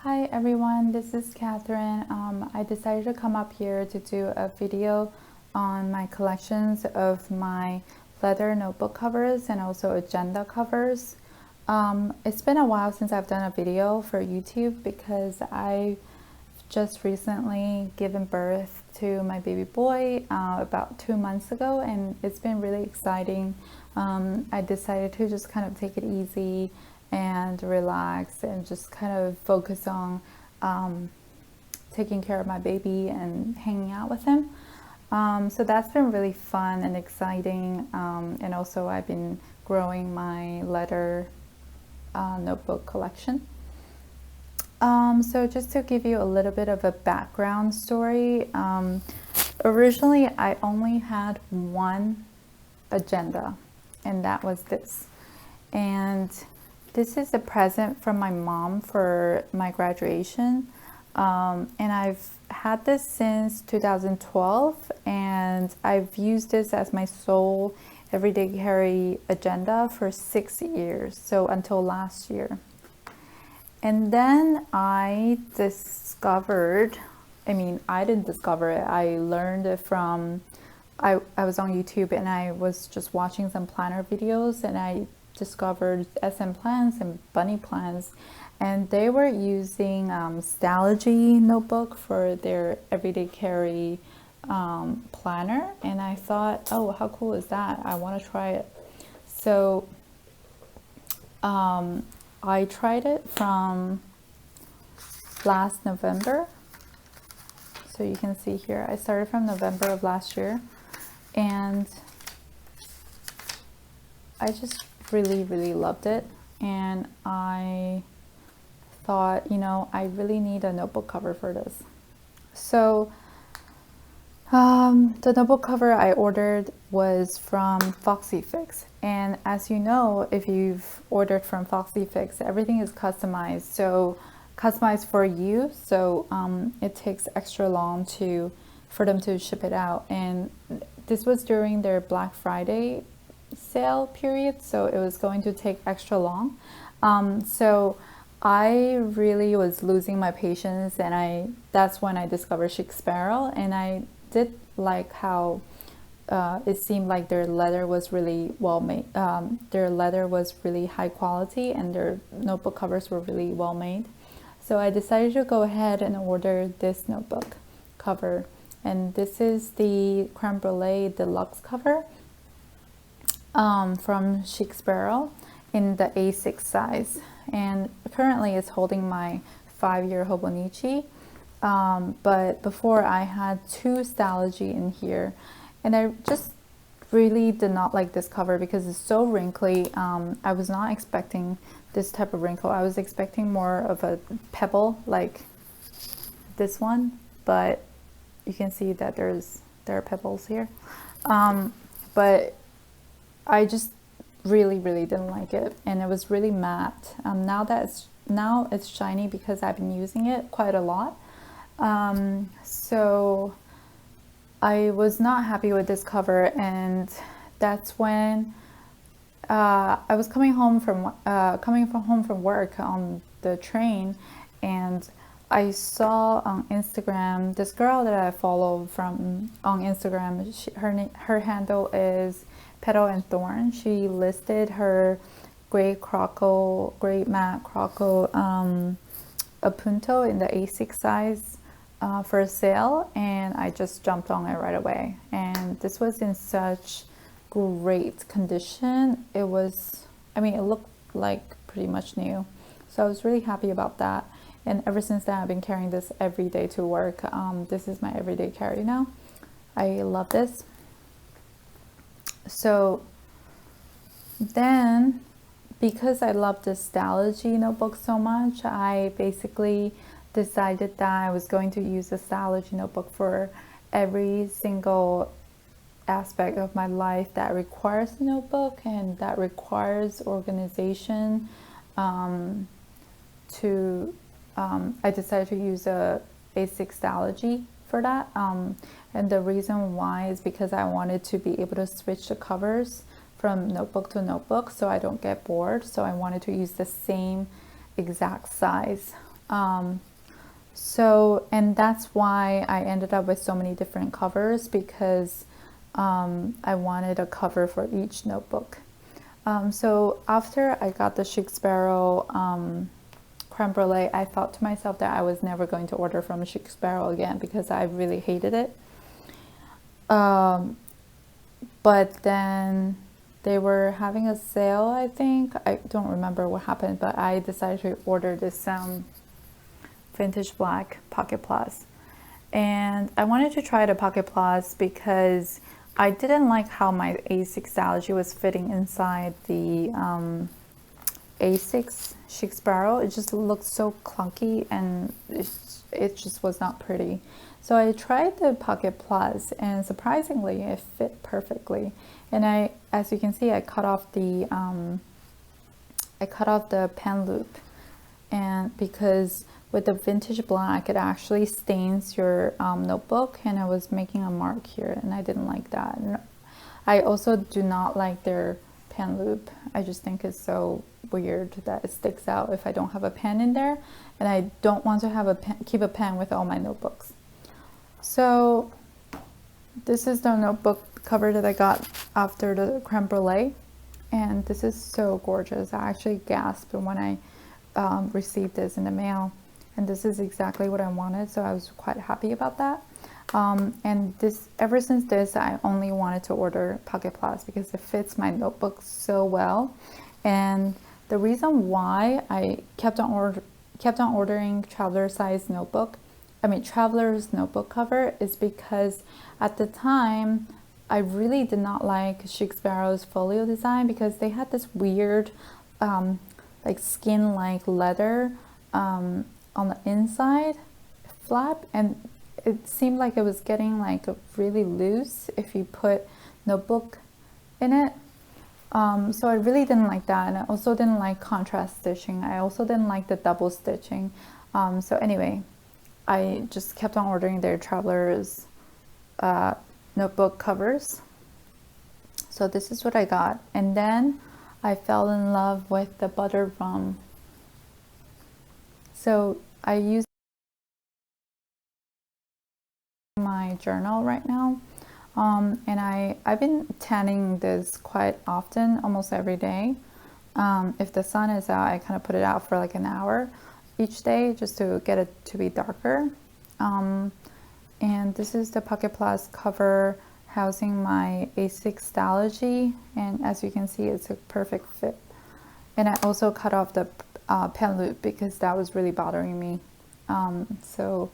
Hi everyone, this is Catherine. I decided to come up here to do a video on my collections of my leather notebook covers and also agenda covers. It's been a while since I've done a video for YouTube because I just recently given birth to my baby boy about 2 months ago, and it's been really exciting. I decided to just kind of take it easy and relax and just kind of focus on taking care of my baby and hanging out with him. So that's been really fun and exciting, and also I've been growing my leather notebook collection. So just to give you a little bit of a background story, originally I only had one agenda, and that was this. And this is a present from my mom for my graduation. And I've had this since 2012, and I've used this as my sole everyday carry agenda for 6 years, so until last year. And then I discovered, I didn't discover it, I learned it from, I was on YouTube and I was just watching some planner videos, and I discovered SM plans and bunny plans, and they were using Stalogy notebook for their everyday carry planner, and I thought, oh, how cool is that? I want to try it. So I tried it from last November. So you can see here, I started from November of last year, and I just really loved it. And I thought, I really need a notebook cover for this. So the notebook cover I ordered was from Foxy Fix, and as you know, if you've ordered from Foxy Fix, everything is customized, so customized for you, so it takes extra long for them to ship it out. And this was during their Black Friday sale period, so it was going to take extra long. So I really was losing my patience, and that's when I discovered Chic Sparrow, and I did like how it seemed like their leather was really well made. Their leather was really high quality, and their notebook covers were really well made. So I decided to go ahead and order this notebook cover, and this is the Creme Brulee Deluxe cover from Chic Sparrow in the A6 size, and currently it's holding my 5-year Hobonichi. But before I had 2 Stalogy in here, and I just really did not like this cover because it's so wrinkly. I was not expecting this type of wrinkle. I was expecting more of a pebble like this one, but you can see that there are pebbles here. But I just really didn't like it, and it was really matte. Now it's shiny because I've been using it quite a lot. So I was not happy with this cover, and that's when I was coming home from work on the train, and I saw on Instagram this girl that I follow on Instagram. Her handle is Petal and Thorn. She listed her gray matte croco appunto in the A6 size for sale, and I just jumped on it right away. And this was in such great condition. It looked like pretty much new, so I was really happy about that. And ever since then, I've been carrying this every day to work. This is my everyday carry now. I love this. So then, because I love the Stalogy notebook so much, I basically decided that I was going to use the Stalogy notebook for every single aspect of my life that requires a notebook and that requires organization. I decided to use a basic Stalogy for that. And the reason why is because I wanted to be able to switch the covers from notebook to notebook so I don't get bored. So I wanted to use the same exact size And that's why I ended up with so many different covers, because I wanted a cover for each notebook. So after I got the Chic Sparrow creme brulee, I thought to myself that I was never going to order from Chic Sparrow again, because I really hated it. But then they were having a sale, I think. I don't remember what happened, but I decided to order this vintage black Pocket Plus. And I wanted to try the Pocket Plus because I didn't like how my A6 Stalogy was fitting inside the A6 Chic Sparrow. It just looked so clunky, and it just was not pretty. So I tried the Pocket Plus, and surprisingly it fit perfectly. And as you can see, I cut off the pen loop, and because with the vintage black, it actually stains your notebook, and I was making a mark here, and I didn't like that. And I also do not like their pen loop. I just think it's so weird that it sticks out if I don't have a pen in there, and I don't want to have a pen, keep a pen with all my notebooks. So this is the notebook cover that I got after the creme brulee, and this is so gorgeous. I actually gasped when I received this in the mail, and this is exactly what I wanted, so I was quite happy about that. And ever since this, I only wanted to order Pocket Plus because it fits my notebook so well. And the reason why I kept on ordering traveler's notebook cover is because at the time I really did not like Chic Sparrow's folio design, because they had this weird like skin-like leather on the inside flap, and it seemed like it was getting like really loose if you put notebook in it. So I really didn't like that, and I also didn't like contrast stitching. I also didn't like the double stitching. So anyway, I just kept on ordering their traveler's notebook covers. So this is what I got, and then I fell in love with the buttered rum. So I use my journal right now, and I've been tanning this quite often, almost every day. If the sun is out, I kind of put it out for like an hour each day just to get it to be darker. And this is the Pocket Plus cover housing my A6 Stalogy, and as you can see, it's a perfect fit. And I also cut off the pen loop because that was really bothering me. So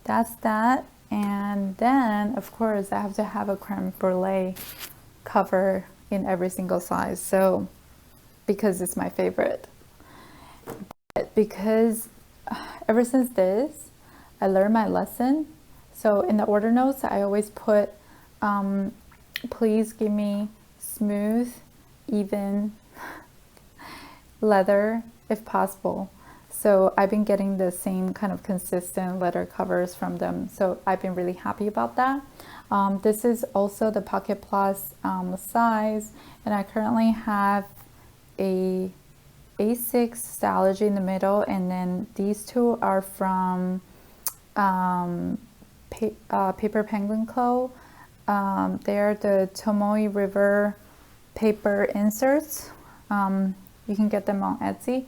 that's that. And then of course I have to have a creme brulee cover in every single size, so because it's my favorite. But because ever since this, I learned my lesson. So in the order notes, I always put please give me smooth, even leather if possible. So I've been getting the same kind of consistent leather covers from them, so I've been really happy about that. This is also the Pocket Plus size, and I currently have a A6 Stalogy in the middle, and then these two are from Paper Penguin Co. They're the Tomoe River paper inserts. You can get them on Etsy.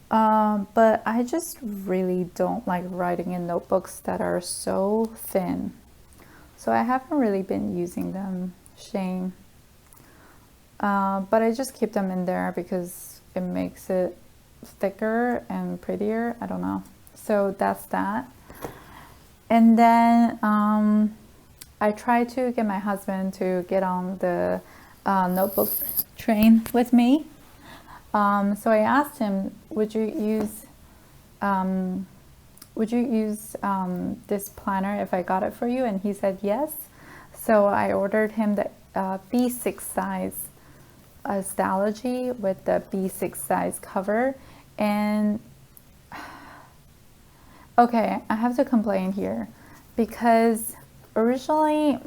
But I just really don't like writing in notebooks that are so thin. So I haven't really been using them, shame. But I just keep them in there because it makes it thicker and prettier. I don't know. So that's that. And then I tried to get my husband to get on the notebook train with me. So I asked him, would you use this planner if I got it for you? And he said yes. So I ordered him the B6 size Stalogy with the B6 size cover. And okay, I have to complain here because originally,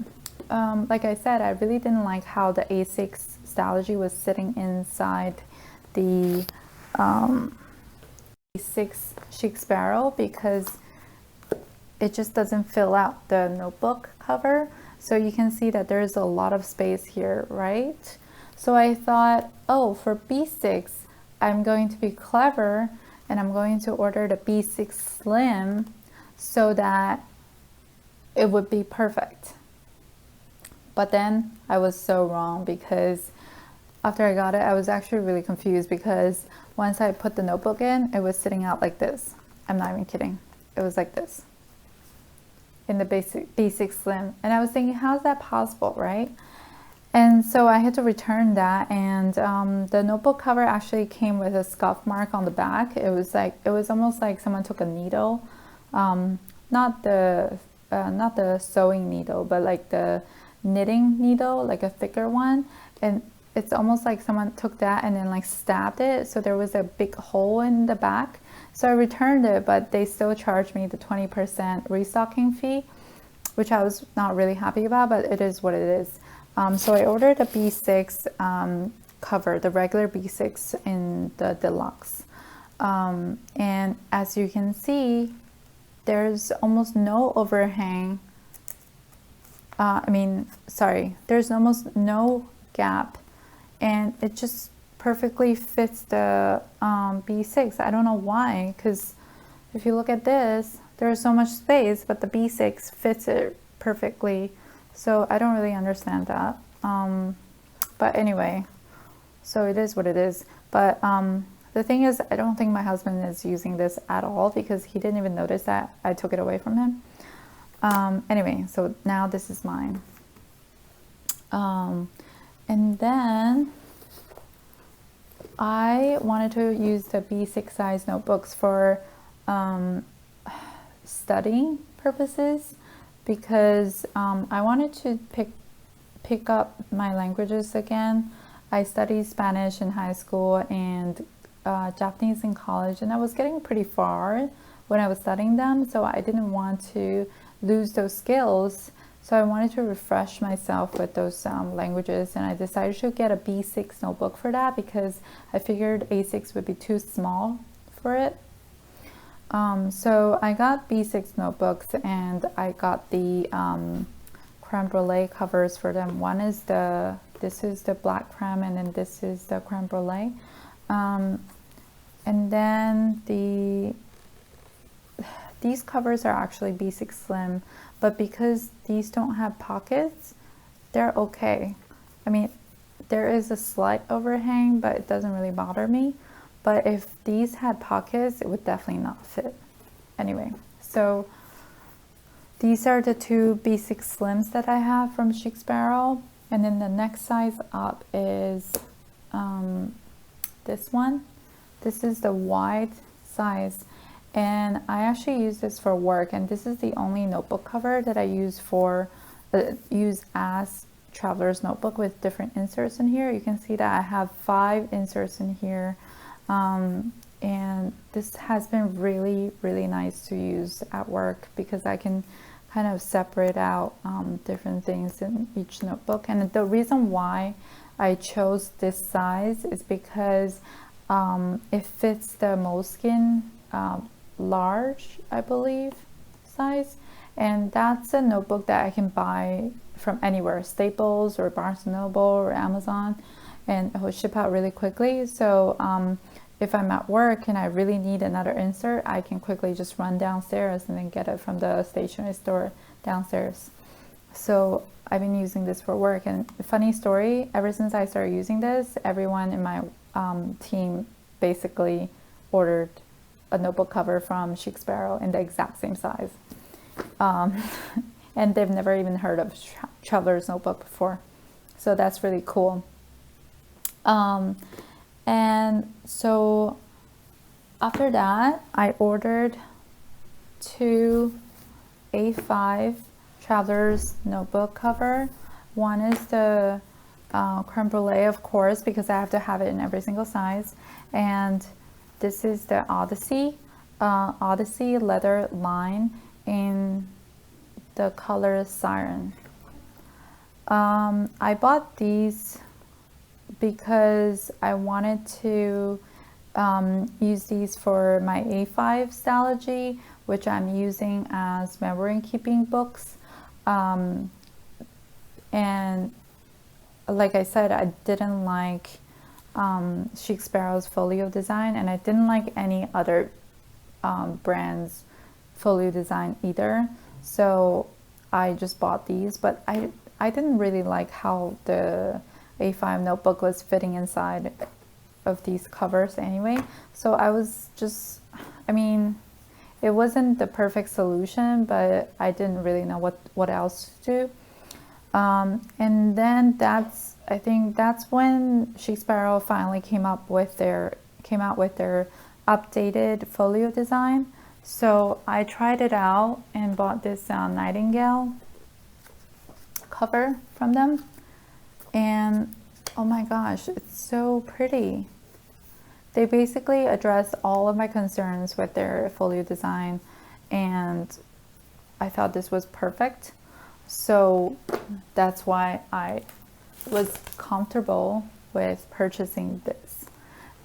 like I said, I really didn't like how the A6 Stalogy was sitting inside the 6 Chic Sparrow because it just doesn't fill out the notebook cover. So you can see that there's a lot of space here, right? So I thought, oh, for B6, I'm going to be clever and I'm going to order the B6 Slim so that it would be perfect. But then I was so wrong because after I got it, I was actually really confused because once I put the notebook in, it was sitting out like this. I'm not even kidding. It was like this in the basic B6 Slim. And I was thinking, how is that possible, right? And so I had to return that, and the notebook cover actually came with a scuff mark on the back. It was almost like someone took a needle, not the sewing needle, but like the knitting needle, like a thicker one, and it's almost like someone took that and then like stabbed it, so there was a big hole in the back. So I returned it, but they still charged me the 20% restocking fee, which I was not really happy about, but it is what it is. So I ordered a B6 cover, the regular B6 in the deluxe. And as you can see, there's almost no overhang. There's almost no gap, and it just perfectly fits the B6. I don't know why, because if you look at this, there's so much space, but the B6 fits it perfectly. So I don't really understand that. But anyway, so it is what it is. But the thing is, I don't think my husband is using this at all because he didn't even notice that I took it away from him. Anyway, so now this is mine. And then I wanted to use the B6 size notebooks for studying purposes because I wanted to pick up my languages again. I studied Spanish in high school and Japanese in college, and I was getting pretty far when I was studying them, so I didn't want to lose those skills. So I wanted to refresh myself with those languages, and I decided to get a B6 notebook for that because I figured A6 would be too small for it. So I got B6 notebooks, and I got the creme brulee covers for them. One is this is the black creme, and then this is the creme brulee. And then these covers are actually B6 Slim, but because these don't have pockets, they're okay. I mean, there is a slight overhang, but it doesn't really bother me. But if these had pockets, it would definitely not fit. Anyway, so these are the two B6 Slims that I have from Chic Sparrow. And then the next size up is this one. This is the wide size. And I actually use this for work, and this is the only notebook cover that I use as traveler's notebook with different inserts in here. You can see that I have 5 inserts in here, and this has been really, really nice to use at work because I can kind of separate out different things in each notebook. And the reason why I chose this size is because it fits the Moleskine large, I believe, size, and that's a notebook that I can buy from anywhere, Staples or Barnes & Noble or Amazon, and it will ship out really quickly. So if I'm at work and I really need another insert, I can quickly just run downstairs and then get it from the stationery store downstairs. So I've been using this for work, and funny story, ever since I started using this, everyone in my team basically ordered a notebook cover from Chic Sparrow in the exact same size. And they've never even heard of Traveler's Notebook before. So that's really cool. And so after that, I ordered 2 A5 Traveler's Notebook cover. One is the creme brulee, of course, because I have to have it in every single size. And this is the Odyssey leather line in the color Siren. I bought these because I wanted to use these for my A5 Stalogy, which I'm using as memory keeping books. And like I said, I didn't like Chic Sparrow's folio design, and I didn't like any other brand's folio design either. So I just bought these, but I didn't really like how the A5 notebook was fitting inside of these covers anyway. So I was just, I mean, it wasn't the perfect solution, but I didn't really know what else to do. And then I think that's when Chic Sparrow finally came out with their updated folio design. So I tried it out and bought this Nightingale cover from them, and oh my gosh, it's so pretty. They basically address all of my concerns with their folio design, and I thought this was perfect. So that's why I was comfortable with purchasing this.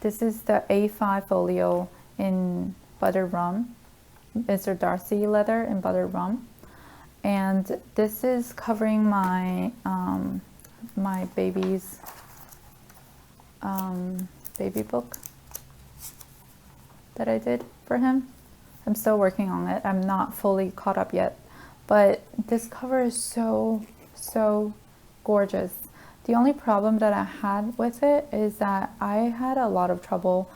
This is the A5 folio in butter rum, Mr. Darcy leather in butter rum, and this is covering my my baby's baby book that I did for him. I'm still working on it. I'm not fully caught up yet, but this cover is so gorgeous. The only problem that I had with it is that I had a lot of trouble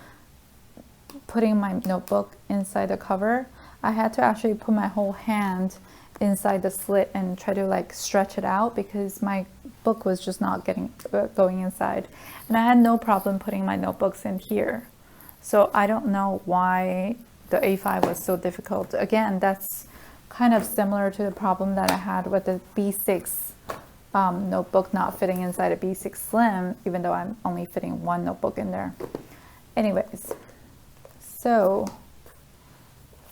putting my notebook inside the cover. I had to actually put my whole hand inside the slit and try to like stretch it out because my book was just not going inside, and I had no problem putting my notebooks in here. So I don't know why the A5 was so difficult. Again, that's kind of similar to the problem that I had with the B6 notebook not fitting inside a B6 Slim, even though I'm only fitting one notebook in there. Anyways, so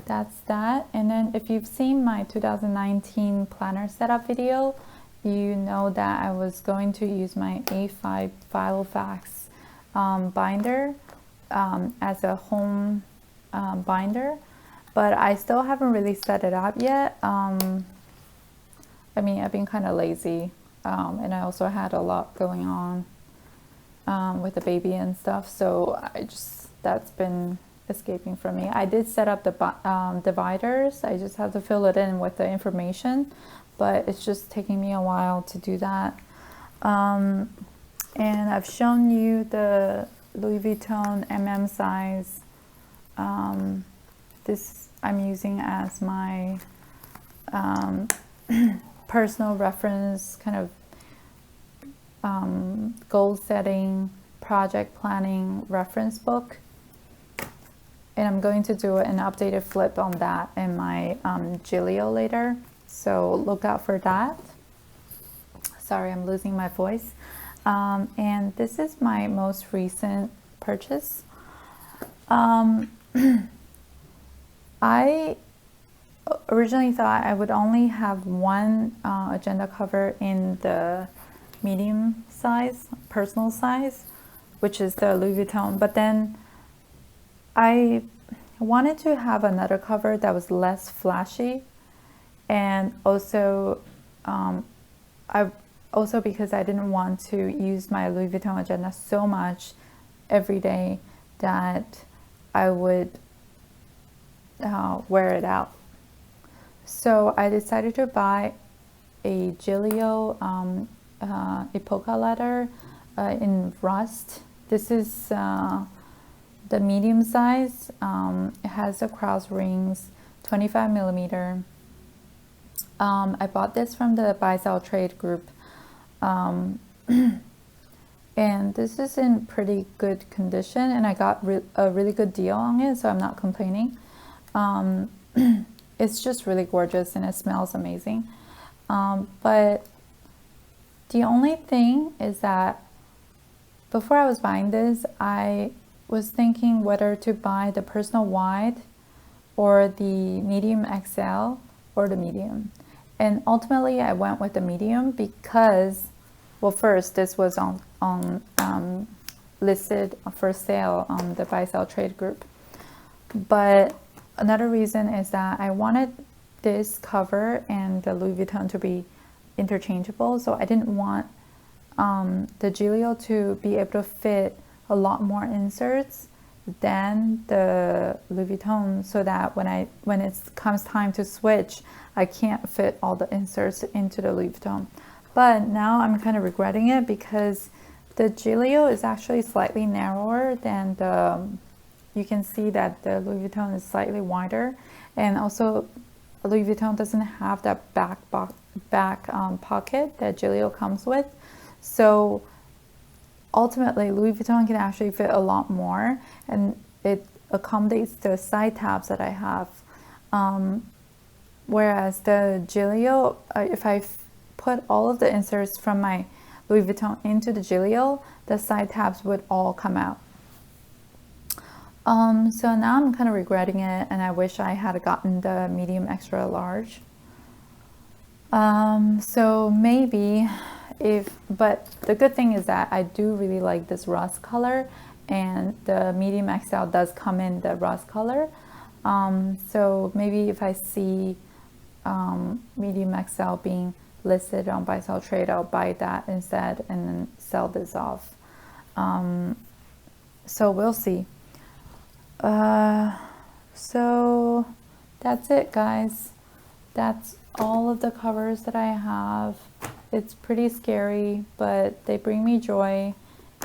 that's that. And then if you've seen my 2019 planner setup video, you know that I was going to use my A5 Filofax binder as a home binder, but I still haven't really set it up yet. I mean, I've been kind of lazy, and I also had a lot going on with the baby and stuff, so that's been escaping from me. I did set up the dividers. I just have to fill it in with the information, but it's just taking me a while to do that. And I've shown you the Louis Vuitton size. This I'm using as my personal reference, kind of goal setting, project planning reference book. And I'm going to do an updated flip on that in my Giglio later, so look out for that. Sorry, I'm losing my voice. And this is my most recent purchase. I originally thought I would only have one agenda cover in the medium size, personal size, which is the Louis Vuitton, but then I wanted to have another cover that was less flashy, and also because I didn't want to use my Louis Vuitton agenda so much every day that I would wear it out. So I decided to buy a Giglio Epoca leather in rust. This is the medium size. It has the cross rings, 25 millimeter. I bought this from the buy sell trade group, and this is in pretty good condition, and I got a really good deal on it, so I'm not complaining. It's just really gorgeous and it smells amazing, but the only thing is that before I was buying this, I was thinking whether to buy the personal wide or the medium XL or the medium, and ultimately I went with the medium because, well, first, this was on listed for sale on the buy sell trade group. But another reason is that I wanted this cover and the Louis Vuitton to be interchangeable, so I didn't want the Giglio to be able to fit a lot more inserts than the Louis Vuitton, so that when it comes time to switch, I can't fit all the inserts into the Louis Vuitton. But now I'm kind of regretting it because the Giglio is actually slightly narrower than the, you can see that the Louis Vuitton is slightly wider, and also Louis Vuitton doesn't have that back pocket that Giglio comes with. So ultimately Louis Vuitton can actually fit a lot more, and it accommodates the side tabs that I have. Whereas the Giglio, if I put all of the inserts from my Louis Vuitton into the Giglio, the side tabs would all come out. So now I'm kind of regretting it, and I wish I had gotten the medium extra large. So maybe but the good thing is that I do really like this rust color, and the medium XL does come in the rust color. So maybe if I see medium XL being listed on buy sell trade, I'll buy that instead and then sell this off. So we'll see. So that's it, guys. That's all of the covers that I have. It's pretty scary, but they bring me joy,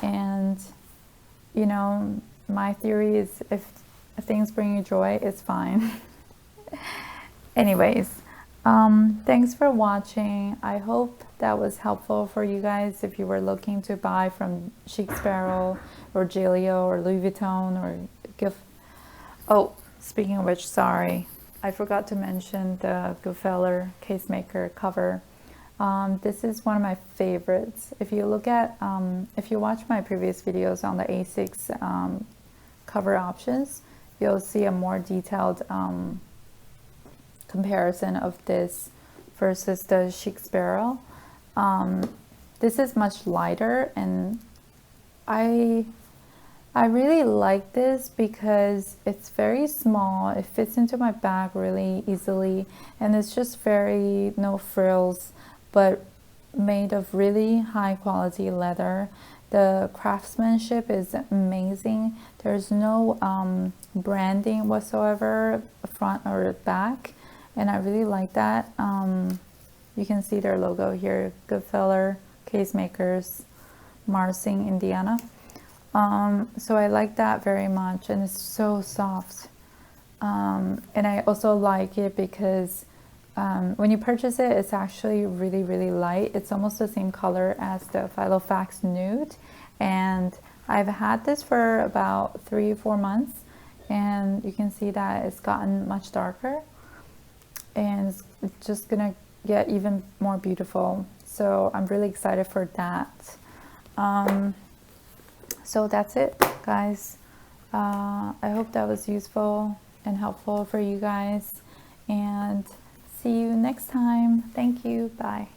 and you know, my theory is if things bring you joy, it's fine. Anyways, thanks for watching. I hope that was helpful for you guys if you were looking to buy from Chic, Sparrow or Giglio or Louis Vuitton or Oh, speaking of which, sorry, I forgot to mention the Gfeller casemaker cover. This is one of my favorites. If you look at, if you watch my previous videos on the A6 cover options, you'll see a more detailed comparison of this versus the Chic Sparrow. This is much lighter, and I really like this because it's very small. It fits into my bag really easily, and it's just very no frills, but made of really high quality leather. The craftsmanship is amazing. There's no branding whatsoever, front or back, and I really like that. You can see their logo here, Gfeller Casemakers, Marsing, Indiana. So I like that very much, and it's so soft. And I also like it because when you purchase it, it's actually really, really light. It's almost the same color as the Filofax Nude, and I've had this for about 3 or 4 months, and you can see that it's gotten much darker, and it's just gonna get even more beautiful. So I'm really excited for that. So that's it, guys. I hope that was useful and helpful for you guys, and see you next time. Thank you. Bye.